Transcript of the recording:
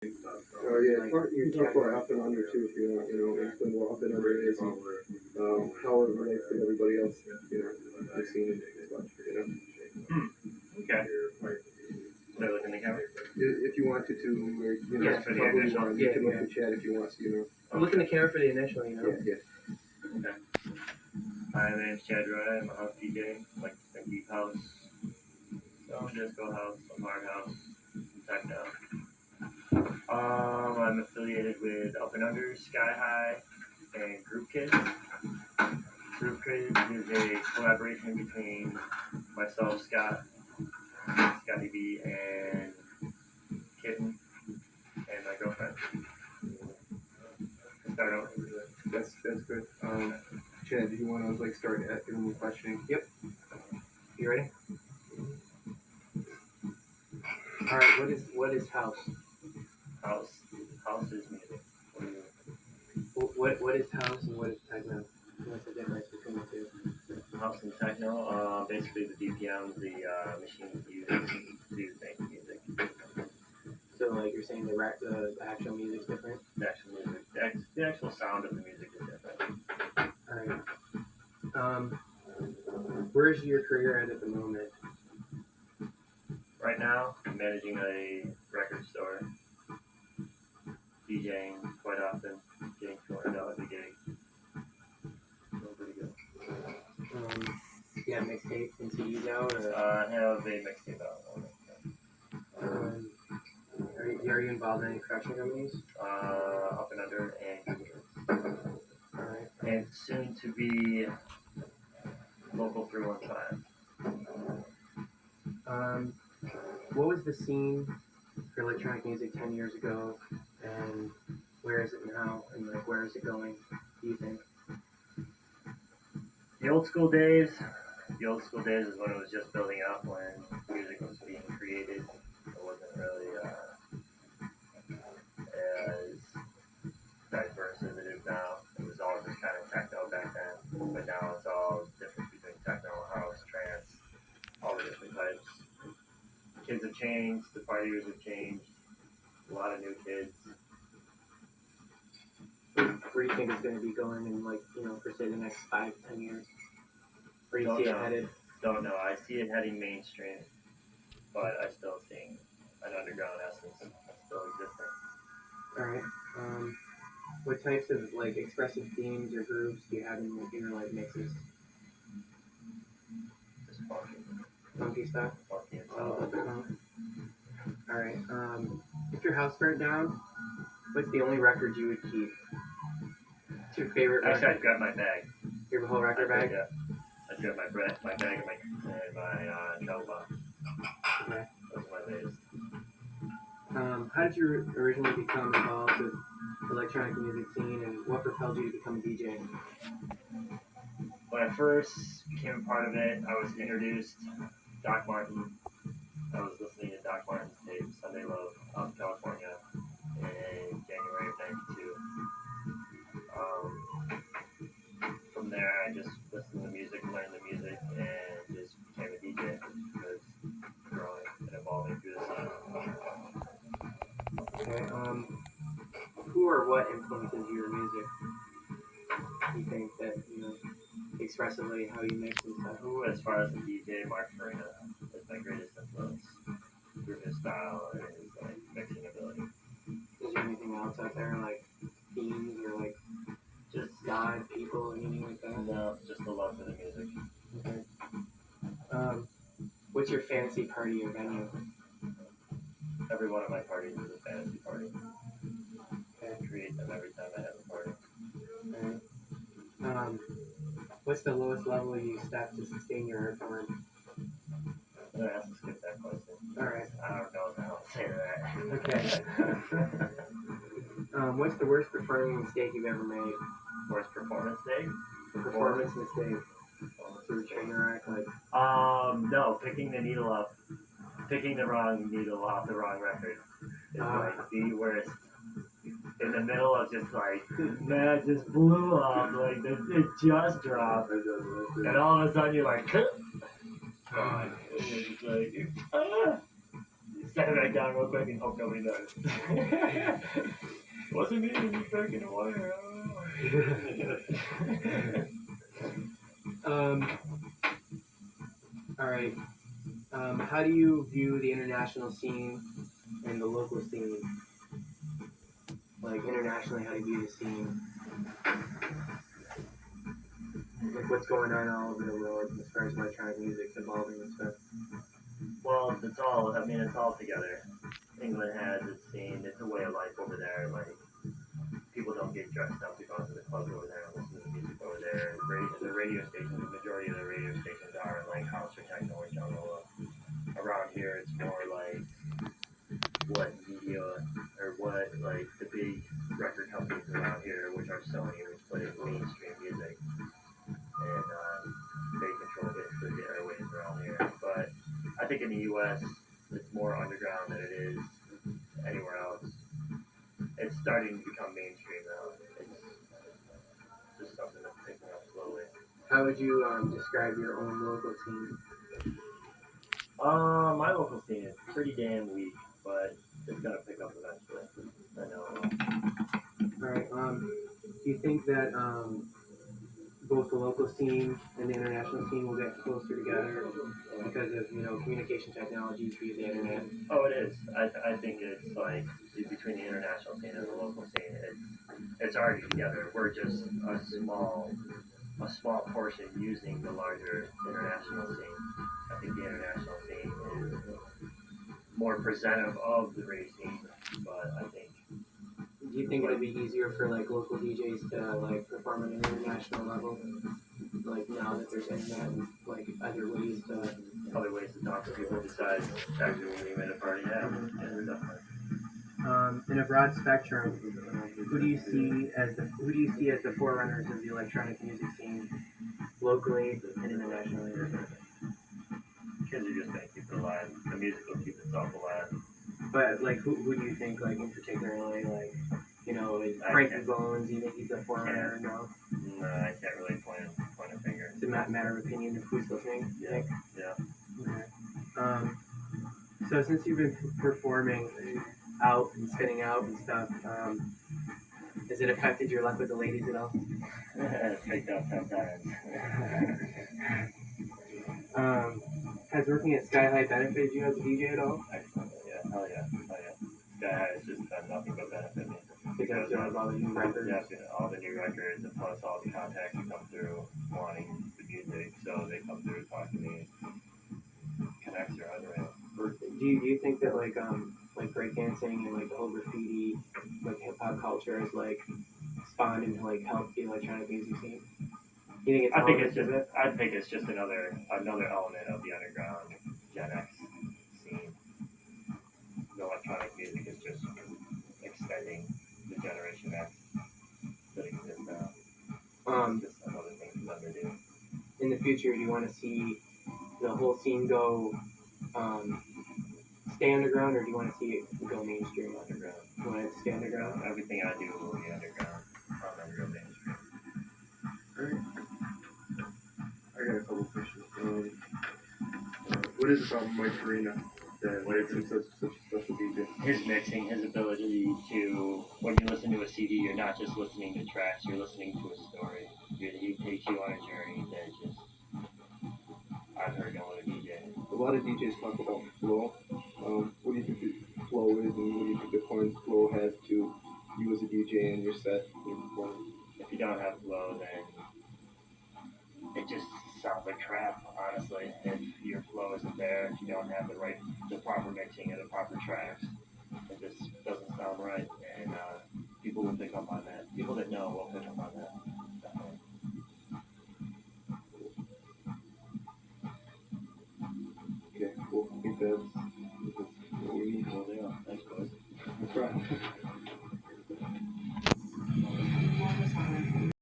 Oh yeah, you can talk about up and under too if you want, explain what up and under is and how it relates to everybody else, you've seen it as Okay. So look in the camera? If you wanted to, Yeah, for the probably initial. you can look at the chat if you want to, I'm looking at the camera for the initial, Yeah. Okay. Hi, my name's Chad Roy. I'm a house DJ, like a deep house, some disco house, some hard house, some techno. I'm affiliated with Up and Under, Sky High, and Group Kids. Group Kids is a collaboration between myself, Scotty B, and Kitten, and my girlfriend. Start over. That's good. Chad, do you want to start giving me questioning? Yep. You ready? All right. What is house? House is music. What is house and what is techno? What's the difference between the two? House and techno, basically the BPM, the machines use to make music. So like you're saying the actual music's different? The actual sound of the music is different. All right. Where's your career at the moment? Right now, I'm managing a record store, DJing quite often, getting $200 a gig. Feeling pretty good. You have mixtapes and CDs out, or? I have a mixtape out. Are you involved in any production companies? Up and Under and Google. Alright. And soon to be Local 315. What was the scene for electronic music 10 years ago, and where is it now, and where is it going, do you think? The old school days is when it was just building up, when music was being created. It wasn't really as diverse as it is now. It was all just kind of techno back then, but now it's all different between techno, house, trance, all the different types. Kids have changed, the partiers have changed, a lot of new kids. Where do you think it's going to be going in, for say the next 5 to 10 years? Where do you see it headed? Don't know. I see it heading mainstream, but I still think an underground essence still existing. Alright. What types of expressive themes or groups do you have in your mixes? Just funky. Funky stuff? Funky and solid. Alright. If your house burnt down, what's the only record you would keep? What's your favorite record? Actually, I'd grab my bag. Your whole record bag? Yeah. I'd grab my bag and my travel box. Okay. Those are my days. How did you originally become involved with the electronic music scene, and what propelled you to become a DJ? When I first became a part of it, I was introduced Doc Martin. I was listening to Doc Martin's tape, Sunday Love, out in California in January of '92. From there, I just listened to music, learned the music, and just became a DJ. Because growing and evolving through the scene. Okay. Who or what influences your music? You think that expressively how you mix and stuff? Who, as far as the DJ, Mark Farina is my greatest influence. Through his style and his mixing ability. Is there anything else out there themes or just God, people, anything like that? No, just the love for the music. Okay. What's your fantasy party or venue? Every one of my parties is a fantasy party. Okay. I create them every time I have a party. Alright. What's the lowest level you step to sustain your art form? I'm gonna have to skip that question. Alright. I don't know how to say that. Okay. What's the worst performing mistake you've ever made? Worst performance day? Performance mistake. Through train wreck, no, picking the wrong needle off the wrong record is the worst. In the middle of just man, it just blew up, it just dropped, and all of a sudden you're like, gone. And it's Set it back down real quick and hope nobody noticed. Wasn't me, you breaking the wire. All right. How do you view the international scene and the local scene? Like internationally, how do you view the scene? Like what's going on all over the world as far as electronic music's evolving and stuff. Well, it's all together. England has its scene, it's a way of life over there. Like, people don't get dressed up to go to the clubs over there and listen to the music over there. The radio stations, the majority of the radio stations are like house or techno or jungle. Around here, it's more like what media or what like the big record companies around here, which are Sony, which plays mainstream music, and they control basically the airwaves around here. But I think in the U.S., it's more underground than it is anywhere else. It's starting to become mainstream now. It's just something that's picking up slowly. How would you describe your own local scene? My local scene is pretty damn weak, but it's gonna pick up eventually. I know it will. All right. Do you think that both the local scene and the international scene will get closer together because of communication technologies via the internet? Oh, it is. I think it's like between the international scene and the local scene, it's already together. We're just a small portion using the larger international scene. I think the international scene is more presentative of the race scene, but I think. Do you think it would be easier for like local DJs to like perform at an international level? Like now that there's internet and like other ways to talk to people besides actually meeting them at a party. Yeah, definitely. in a broad spectrum, who do you see as the forerunners of the electronic music scene, locally and internationally? Kids are just gonna keep it alive. The music will keep itself alive. But like, who do you think like in particularly like Frankie Bones? Do you think he's a forerunner? No, I can't really point a finger. It's a matter of opinion of who's listening. Yeah. Okay. So since you've been performing out and spinning out and stuff, has it affected your luck with the ladies at all? It's picked up sometimes. Has working at Sky High benefited you as a DJ at all? Excellent. Yeah. Hell yeah. Sky High has just done nothing but benefit me. Because of all the new records? Yeah, all the new records, and plus all the contacts that come through wanting the music, so they come through, talk to me, connects or other. Do you think that like breakdancing and like the whole graffiti, like hip hop culture has like spawned into like help the electronic music scene? You think it's I think it's just another element of the underground Gen X scene. The electronic music is just extending the Generation X that exists now. It's just another thing for them to do. In the future, do you want to see the whole scene go stay underground, or do you want to see it go mainstream? Underground. You want it to stay underground? Everything I do will be underground. I'm underground mainstream. Alright. I got a couple questions. What is it about Mike Farina that makes him such a special DJ? His mixing, his ability to, when you listen to a CD, you're not just listening to tracks, you're listening to a story. He takes you on a journey that just, I've heard no other DJ. A lot of DJs talk about flow. What do you think the flow is, and what do you think the point flow has to you as a DJ and your set? If you don't have flow, then it just sounds like crap, honestly. If your flow isn't there, if you don't have the proper mixing and the proper tracks, it just doesn't sound right, and people will pick up on that. People that know will pick up on that.